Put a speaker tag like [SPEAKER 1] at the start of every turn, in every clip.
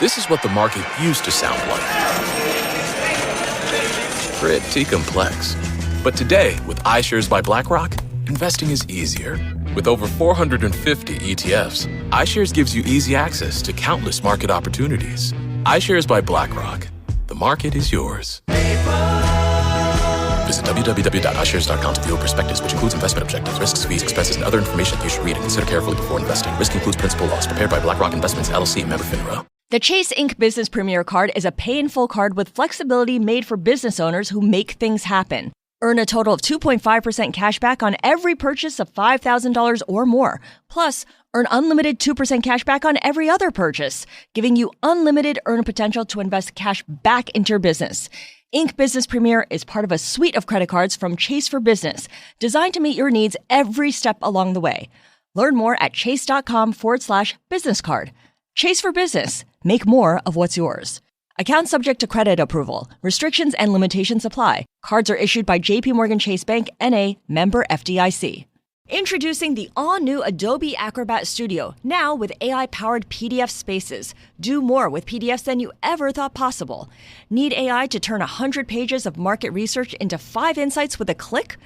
[SPEAKER 1] This is what the market used to sound like. Pretty complex. But today, with iShares by BlackRock, investing is easier. With over 450 ETFs, iShares gives you easy access to countless market opportunities. iShares by BlackRock. The market is yours. Visit www.iShares.com to view a prospectus, which includes investment objectives, risks, fees, expenses, and other information you should read and consider carefully before investing. Risk includes principal loss. Prepared by BlackRock Investments, LLC, member FINRA.
[SPEAKER 2] The Chase Ink Business Premier Card is a pay-in-full card with flexibility made for business owners who make things happen. Earn a total of 2.5% cash back on every purchase of $5,000 or more. Plus, earn unlimited 2% cash back on every other purchase, giving you unlimited earn potential to invest cash back into your business. Ink Business Premier is part of a suite of credit cards from Chase for Business, designed to meet your needs every step along the way. Learn more at chase.com/business card. Chase for Business. Make more of what's yours. Account subject to credit approval. Restrictions and limitations apply. Cards are issued by JPMorgan Chase Bank, N.A., member FDIC. Introducing the all-new Adobe Acrobat Studio, now with AI-powered PDF spaces. Do more with PDFs than you ever thought possible. Need AI to turn 100 pages of market research into 5 insights with a click?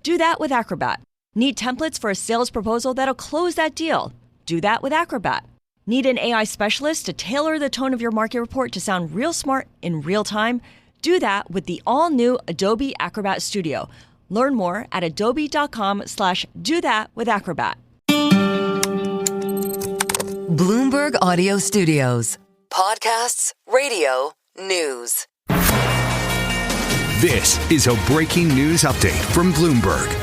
[SPEAKER 2] Do that with Acrobat. Need templates for a sales proposal that'll close that deal? Do that with Acrobat. Need an AI specialist to tailor the tone of your market report to sound real smart in real time? Do that with the all-new Adobe Acrobat Studio. Learn more at adobe.com/do-that-with-Acrobat.
[SPEAKER 3] Bloomberg Audio Studios. Podcasts, radio, news.
[SPEAKER 4] This is a breaking news update from Bloomberg.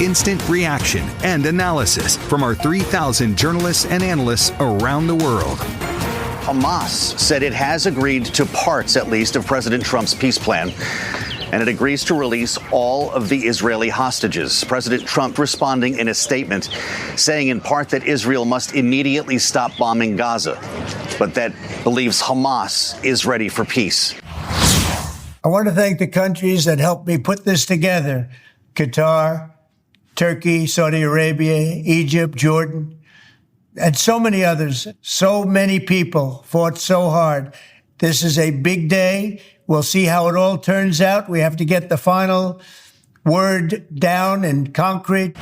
[SPEAKER 4] Instant reaction and analysis from our 3,000 journalists and analysts around the world.
[SPEAKER 5] Hamas said it has agreed to parts, at least, of President Trump's peace plan, and it agrees to release all of the Israeli hostages. President Trump responding in a statement, saying in part that Israel must immediately stop bombing Gaza, but that believes Hamas is ready for peace.
[SPEAKER 6] I want to thank the countries that helped me put this together: Qatar, Turkey, Saudi Arabia, Egypt, Jordan, and so many others. So many people fought so hard. This is a big day. We'll see how it all turns out. We have to get the final word down and concrete.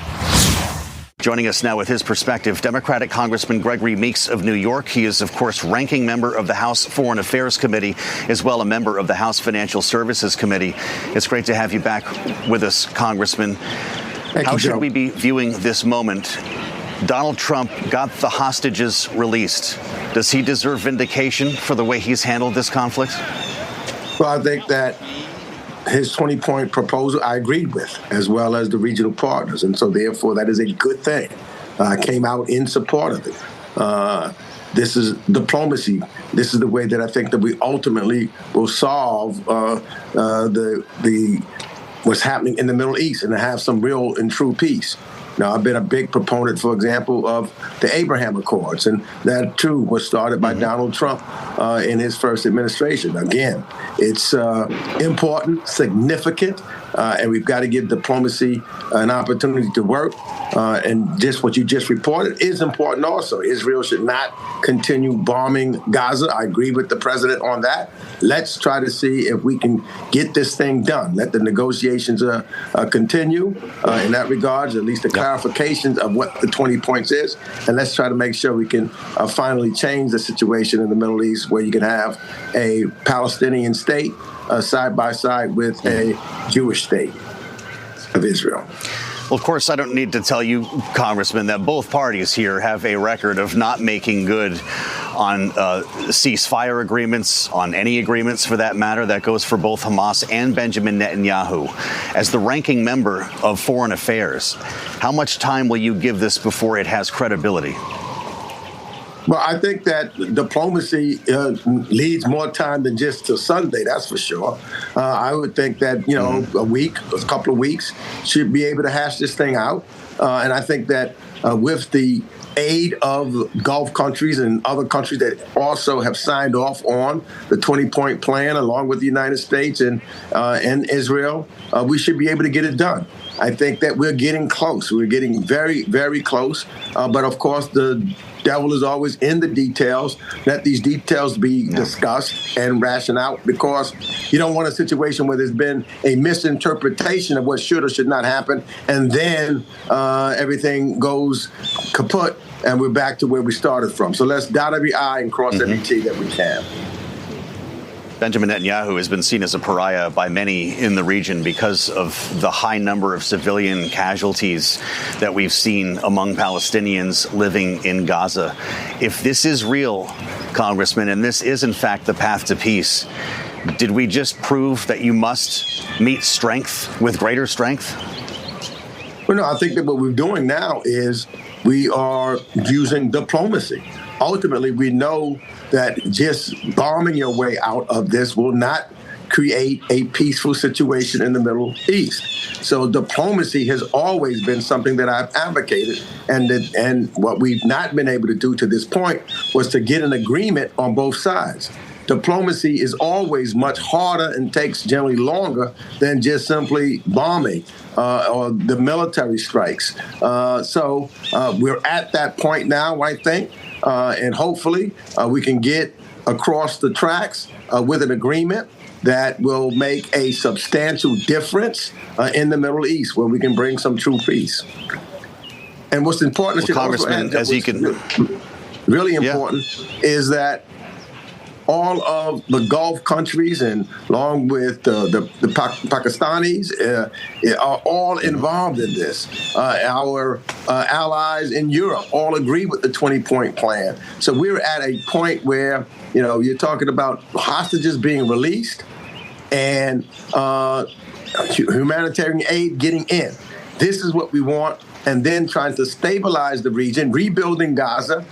[SPEAKER 5] Joining us now with his perspective, Democratic Congressman Gregory Meeks of New York. He is, of course, ranking member of the House Foreign Affairs Committee, as well a member of the House Financial Services Committee. It's great to have you back with us, Congressman. How should we be viewing this moment? Donald Trump got the hostages released. Does he deserve vindication for the way he's handled this conflict?
[SPEAKER 7] Well, I think that his 20-point proposal I agreed with, as well as the regional partners. And so, therefore, that is a good thing. I came out in support of it. This is diplomacy. This is the way that I think that we ultimately will solve what's happening in the Middle East and to have some real and true peace. Now, I've been a big proponent, for example, of the Abraham Accords, and that, too, was started by Donald Trump in his first administration. Again, it's important, significant, and we've got to give diplomacy an opportunity to work. And just what you just reported is important also. Israel should not continue bombing Gaza. I agree with the president on that. Let's try to see if we can get this thing done. Let the negotiations continue in that regard, at least the clarifications of what the 20 points is. And let's try to make sure we can finally change the situation in the Middle East where you can have a Palestinian state side by side with a Jewish state of Israel.
[SPEAKER 5] Well, of course, I don't need to tell you, Congressman, that both parties here have a record of not making good on ceasefire agreements, on any agreements for that matter. That goes for both Hamas and Benjamin Netanyahu. As the ranking member of Foreign Affairs, how much time will you give this before it has credibility?
[SPEAKER 7] Well, I think that diplomacy needs more time than just till Sunday, that's for sure. I would think that, a week, a couple of weeks should be able to hash this thing out. And I think that with the aid of Gulf countries and other countries that also have signed off on the 20-point plan, along with the United States and Israel, we should be able to get it done. I think that we're getting close. We're getting very, very close. But of course, the devil is always in the details. Let these details be discussed and rationed out, because you don't want a situation where there's been a misinterpretation of what should or should not happen, and then everything goes kaput and we're back to where we started from. So let's dot every I and cross every T that we can.
[SPEAKER 5] Benjamin Netanyahu has been seen as a pariah by many in the region because of the high number of civilian casualties that we've seen among Palestinians living in Gaza. If this is real, Congressman, and this is in fact the path to peace, did we just prove that you must meet strength with greater strength?
[SPEAKER 7] Well, no, I think that what we're doing now is we are using diplomacy. Ultimately, we know that just bombing your way out of this will not create a peaceful situation in the Middle East. So diplomacy has always been something that I've advocated, and what we've not been able to do to this point was to get an agreement on both sides. Diplomacy is always much harder and takes generally longer than just simply bombing or the military strikes. So we're at that point now, I think, and hopefully we can get across the tracks with an agreement that will make a substantial difference in the Middle East, where we can bring some true peace. And what's important,
[SPEAKER 5] Congressman, as you can,
[SPEAKER 7] really important, is that all of the Gulf countries, and along with the Pakistanis, are all involved in this. Our allies in Europe all agree with the 20-point plan. So we're at a point where, you're talking about hostages being released and humanitarian aid getting in. This is what we want. And then trying to stabilize the region, rebuilding Gaza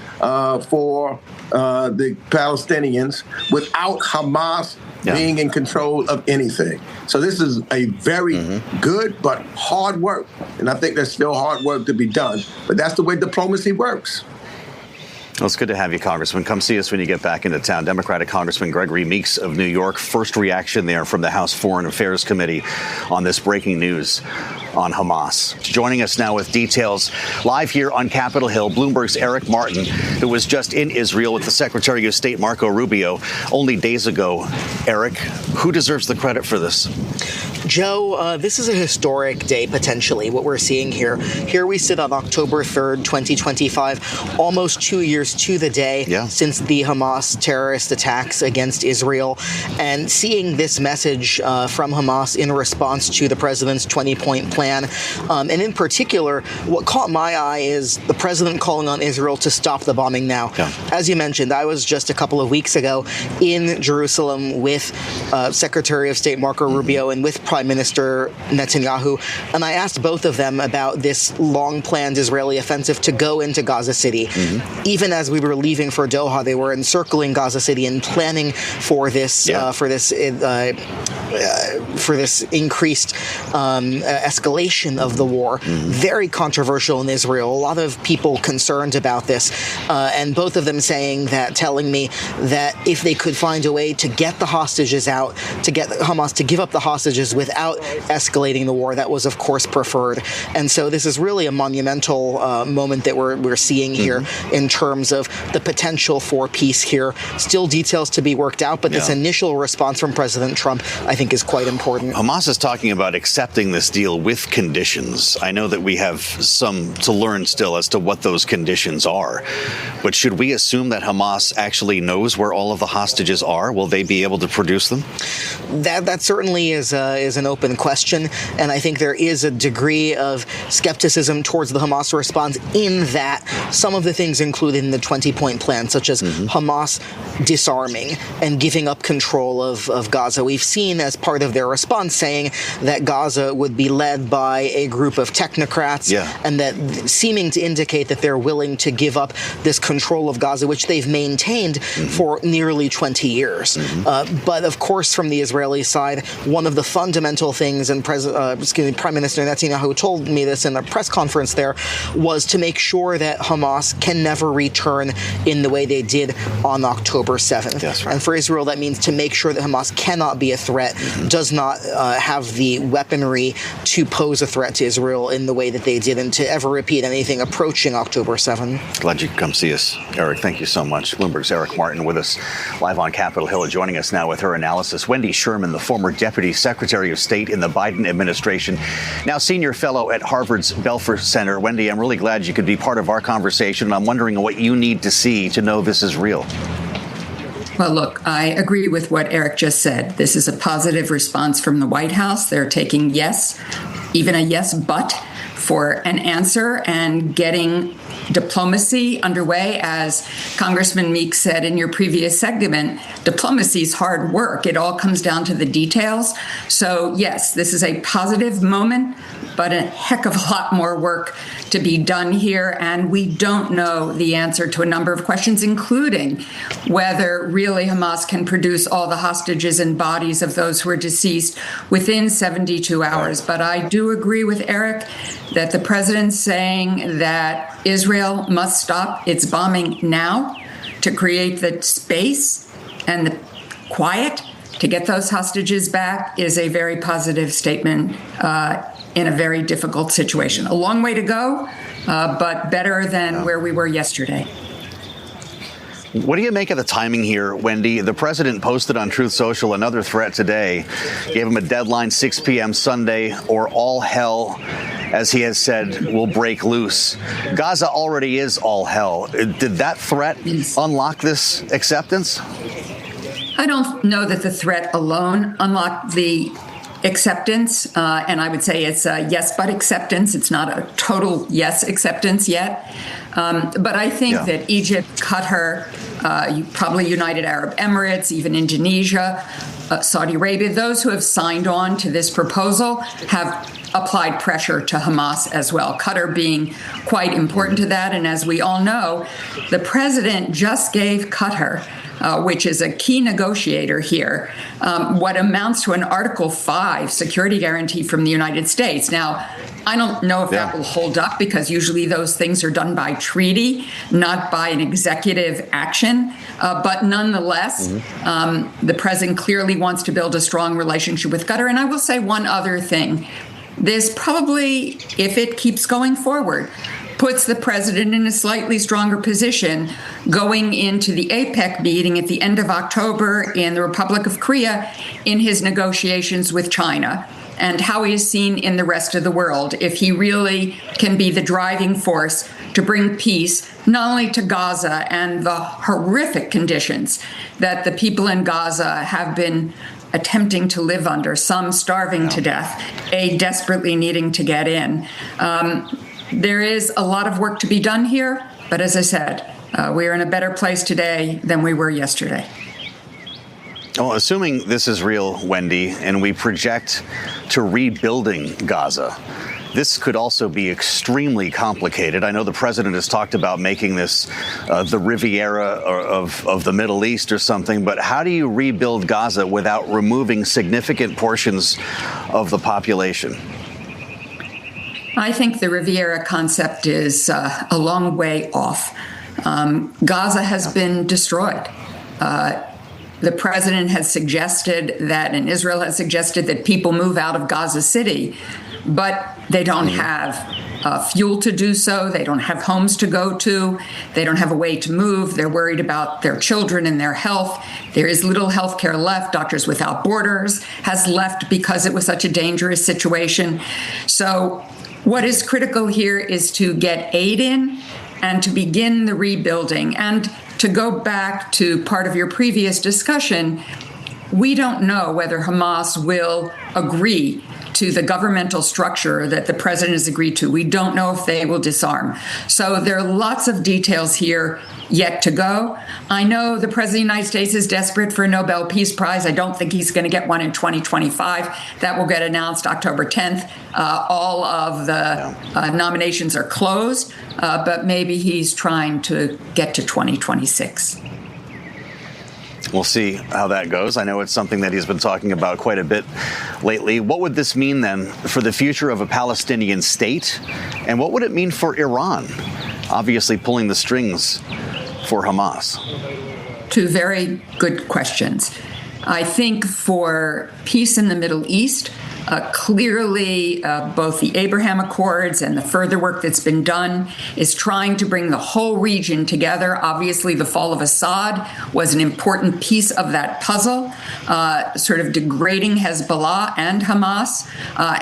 [SPEAKER 7] for the Palestinians without Hamas being in control of anything. So this is a very good but hard work. And I think there's still hard work to be done. But that's the way diplomacy works.
[SPEAKER 5] Well, it's good to have you, Congressman. Come see us when you get back into town. Democratic Congressman Gregory Meeks of New York. First reaction there from the House Foreign Affairs Committee on this breaking news on Hamas. Joining us now with details live here on Capitol Hill, Bloomberg's Eric Martin, who was just in Israel with the Secretary of State Marco Rubio only days ago. Eric, who deserves the credit for this?
[SPEAKER 8] Joe, this is a historic day, potentially, what we're seeing here. Here we sit on October 3rd, 2025, almost 2 years to the day since the Hamas terrorist attacks against Israel, and seeing this message from Hamas in response to the president's 20-point plan. And in particular, what caught my eye is the president calling on Israel to stop the bombing now. As you mentioned, I was just a couple of weeks ago in Jerusalem with Secretary of State Marco Rubio and with Prime Minister Netanyahu, and I asked both of them about this long-planned Israeli offensive to go into Gaza City. Even as we were leaving for Doha, they were encircling Gaza City and planning for this increased escalation of the war. Very controversial in Israel. A lot of people concerned about this, and both of them telling me that if they could find a way to get the hostages out, to get Hamas to give up the hostages without escalating the war, that was of course preferred. And so this is really a monumental moment that we're seeing here in terms of the potential for peace here. Still details to be worked out, but this initial response from President Trump, I think, is quite important.
[SPEAKER 5] Hamas is talking about accepting this deal with conditions. I know that we have some to learn still as to what those conditions are, but should we assume that Hamas actually knows where all of the hostages are? Will they be able to produce them?
[SPEAKER 8] That certainly is an open question, and I think there is a degree of skepticism towards the Hamas response in that some of the things included in the 20-point plan, such as Hamas disarming and giving up control of Gaza. We've seen as part of their response saying that Gaza would be led by a group of technocrats, and that seeming to indicate that they're willing to give up this control of Gaza, which they've maintained for nearly 20 years. But of course, from the Israeli side, one of the fundamental fundamental things, and Prime Minister Netanyahu told me this in a press conference there, was to make sure that Hamas can never return in the way they did on October 7th.
[SPEAKER 5] That's right.
[SPEAKER 8] And for Israel, that means to make sure that Hamas cannot be a threat, does not have the weaponry to pose a threat to Israel in the way that they did, and to ever repeat anything approaching October 7.
[SPEAKER 5] Glad you could come see us, Eric. Thank you so much. Bloomberg's Eric Martin with us live on Capitol Hill, joining us now with her analysis. Wendy Sherman, the former Deputy Secretary of State in the Biden administration, now senior fellow at Harvard's Belfer Center. Wendy, I'm really glad you could be part of our conversation. I'm wondering what you need to see to know this is real.
[SPEAKER 9] Well, look, I agree with what Eric just said. This is a positive response from the White House. They're taking yes, even a yes, but for an answer, and getting diplomacy underway. As Congressman Meeks said in your previous segment, diplomacy is hard work. It all comes down to the details. So, yes, this is a positive moment, but a heck of a lot more work to be done here. And we don't know the answer to a number of questions, including whether really Hamas can produce all the hostages and bodies of those who are deceased within 72 hours. But I do agree with Eric that the president's saying that Israel must stop its bombing now to create the space and the quiet to get those hostages back is a very positive statement in a very difficult situation. A long way to go, but better than where we were yesterday.
[SPEAKER 5] What do you make of the timing here, Wendy? The president posted on Truth Social another threat today, gave him a deadline, 6 p.m. Sunday, or all hell, as he has said, will break loose. Gaza already is all hell. Did that threat unlock this acceptance?
[SPEAKER 9] I don't know that the threat alone unlocked the acceptance, and I would say it's a yes but acceptance. It's not a total yes acceptance yet. But I think that Egypt, Qatar, probably United Arab Emirates, even Indonesia, Saudi Arabia, those who have signed on to this proposal have applied pressure to Hamas as well, Qatar being quite important to that. And as we all know, the president just gave Qatar, which is a key negotiator here, what amounts to an Article 5 security guarantee from the United States. Now, I don't know if that will hold up, because usually those things are done by treaty, not by an executive action. But nonetheless, the president clearly wants to build a strong relationship with Qatar. And I will say one other thing. This probably, if it keeps going forward, puts the president in a slightly stronger position going into the APEC meeting at the end of October in the Republic of Korea in his negotiations with China, and how he is seen in the rest of the world, if he really can be the driving force to bring peace, not only to Gaza and the horrific conditions that the people in Gaza have been attempting to live under, some starving to death, desperately needing to get in. There is a lot of work to be done here, but as I said, we are in a better place today than we were yesterday.
[SPEAKER 5] Well, assuming this is real, Wendy, and we project to rebuilding Gaza, this could also be extremely complicated. I know the president has talked about making this the Riviera of the Middle East or something, but how do you rebuild Gaza without removing significant portions of the population?
[SPEAKER 9] I think the Riviera concept is a long way off. Gaza has been destroyed. The president has suggested that, and Israel has suggested that people move out of Gaza City, but they don't have fuel to do so. They don't have homes to go to. They don't have a way to move. They're worried about their children and their health. There is little health care left. Doctors Without Borders has left because it was such a dangerous situation. So what is critical here is to get aid in and to begin the rebuilding. And to go back to part of your previous discussion, we don't know whether Hamas will agree to the governmental structure that the president has agreed to. We don't know if they will disarm. So there are lots of details here yet to go. I know the president of the United States is desperate for a Nobel Peace Prize. I don't think he's going to get one in 2025. That will get announced October 10th. All of the nominations are closed, but maybe he's trying to get to 2026.
[SPEAKER 5] We'll see how that goes. I know it's something that he's been talking about quite a bit lately. What would this mean then for the future of a Palestinian state? And what would it mean for Iran, obviously pulling the strings for Hamas?
[SPEAKER 9] Two very good questions. I think for peace in the Middle East, clearly, both the Abraham Accords and the further work that's been done is trying to bring the whole region together. Obviously, the fall of Assad was an important piece of that puzzle, sort of degrading Hezbollah and Hamas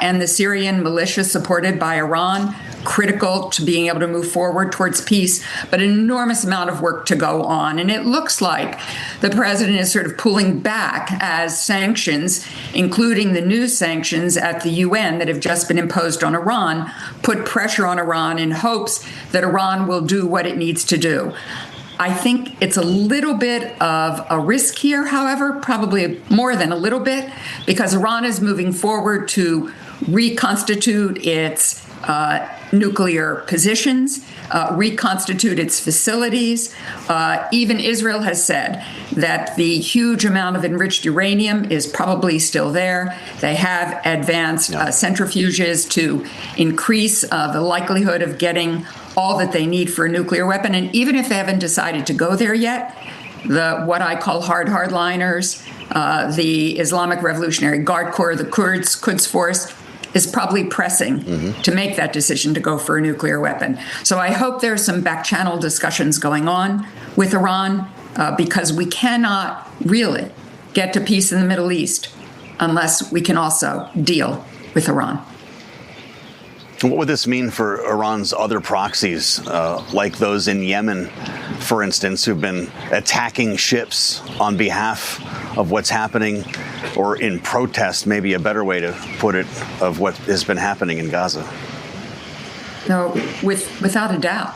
[SPEAKER 9] and the Syrian militia supported by Iran, critical to being able to move forward towards peace, but an enormous amount of work to go on. And it looks like the president is sort of pulling back as sanctions, including the new sanctions at the UN that have just been imposed on Iran, put pressure on Iran in hopes that Iran will do what it needs to do. I think it's a little bit of a risk here, however, probably more than a little bit, because Iran is moving forward to reconstitute its nuclear positions, reconstitute its facilities. Even Israel has said that the huge amount of enriched uranium is probably still there. They have advanced centrifuges to increase the likelihood of getting all that they need for a nuclear weapon. And even if they haven't decided to go there yet, what I call hardliners, the Islamic Revolutionary Guard Corps, the Quds Force, is probably pressing to make that decision to go for a nuclear weapon. So I hope there's some back-channel discussions going on with Iran because we cannot really get to peace in the Middle East unless we can also deal with Iran.
[SPEAKER 5] What would this mean for Iran's other proxies, like those in Yemen, for instance, who've been attacking ships on behalf of what's happening, or in protest, maybe a better way to put it, of what has been happening in Gaza?
[SPEAKER 9] No, without a doubt.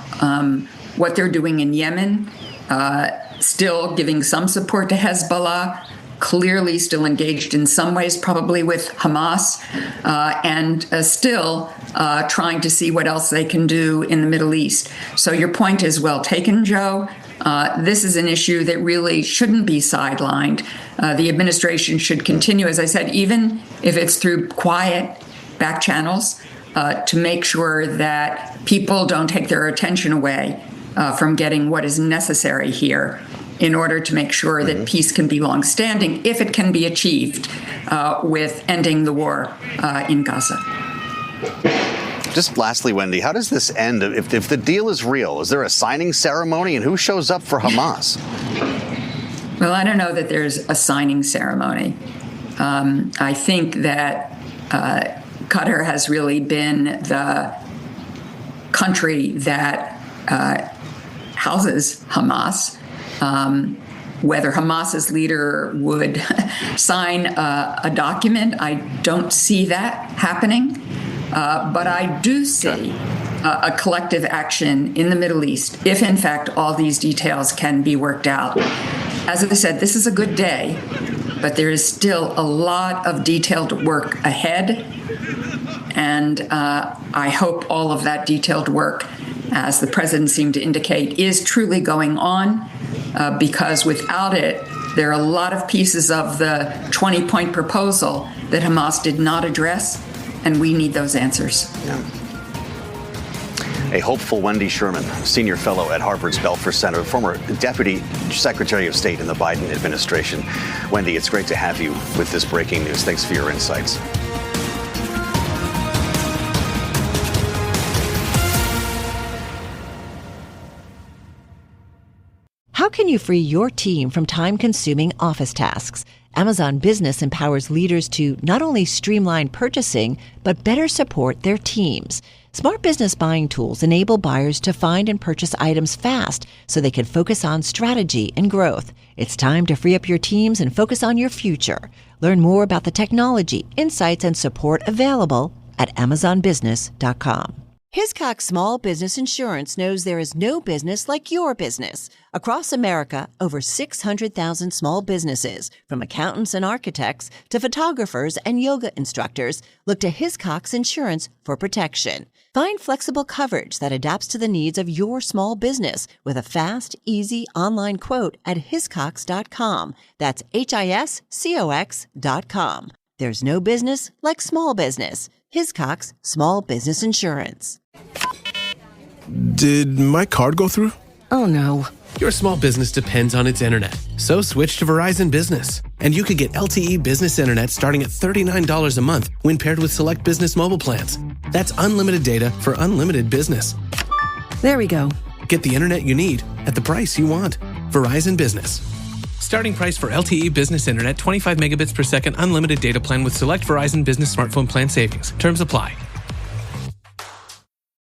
[SPEAKER 9] What they're doing in Yemen, still giving some support to Hezbollah, clearly still engaged in some ways, probably with Hamas, and still trying to see what else they can do in the Middle East. So your point is well taken, Joe. This is an issue that really shouldn't be sidelined. The administration should continue, as I said, even if it's through quiet back channels, to make sure that people don't take their attention away from getting what is necessary here in order to make sure that peace can be longstanding, if it can be achieved with ending the war in Gaza.
[SPEAKER 5] Just lastly, Wendy, how does this end? If the deal is real, is there a signing ceremony, and who shows up for Hamas?
[SPEAKER 9] Well, I don't know that there's a signing ceremony. I think that Qatar has really been the country that houses Hamas. Whether Hamas's leader would sign a document, I don't see that happening. But I do see a collective action in the Middle East if, in fact, all these details can be worked out. As I said, this is a good day, but there is still a lot of detailed work ahead. And I hope all of that detailed work, as the president seemed to indicate, is truly going on, because without it, there are a lot of pieces of the 20-point proposal that Hamas did not address, and we need those answers.
[SPEAKER 5] Yeah. A hopeful Wendy Sherman, senior fellow at Harvard's Belfer Center, former Deputy Secretary of State in the Biden administration. Wendy, it's great to have you with this breaking news. Thanks for your insights.
[SPEAKER 10] How can you free your team from time-consuming office tasks? Amazon Business empowers leaders to not only streamline purchasing, but better support their teams. Smart business buying tools enable buyers to find and purchase items fast so they can focus on strategy and growth. It's time to free up your teams and focus on your future. Learn more about the technology, insights, and support available at amazonbusiness.com. Hiscox Small Business Insurance knows there is no business like your business. Across America, over 600,000 small businesses, from accountants and architects to photographers and yoga instructors, look to Hiscox Insurance for protection. Find flexible coverage that adapts to the needs of your small business with a fast, easy online quote at hiscox.com. That's HISCOX.com. There's no business like small business. Hiscox Small Business Insurance.
[SPEAKER 11] Did my card go through?
[SPEAKER 12] Oh no.
[SPEAKER 13] Your small business depends on its internet, so switch to Verizon Business. And you could get LTE business internet starting at $39 a month when paired with select business mobile plans. That's unlimited data for unlimited business.
[SPEAKER 12] There we go.
[SPEAKER 13] Get the internet you need at the price you want. Verizon Business. Starting price for LTE business internet, 25 megabits per second, unlimited data plan with select Verizon Business smartphone plan savings. Terms apply.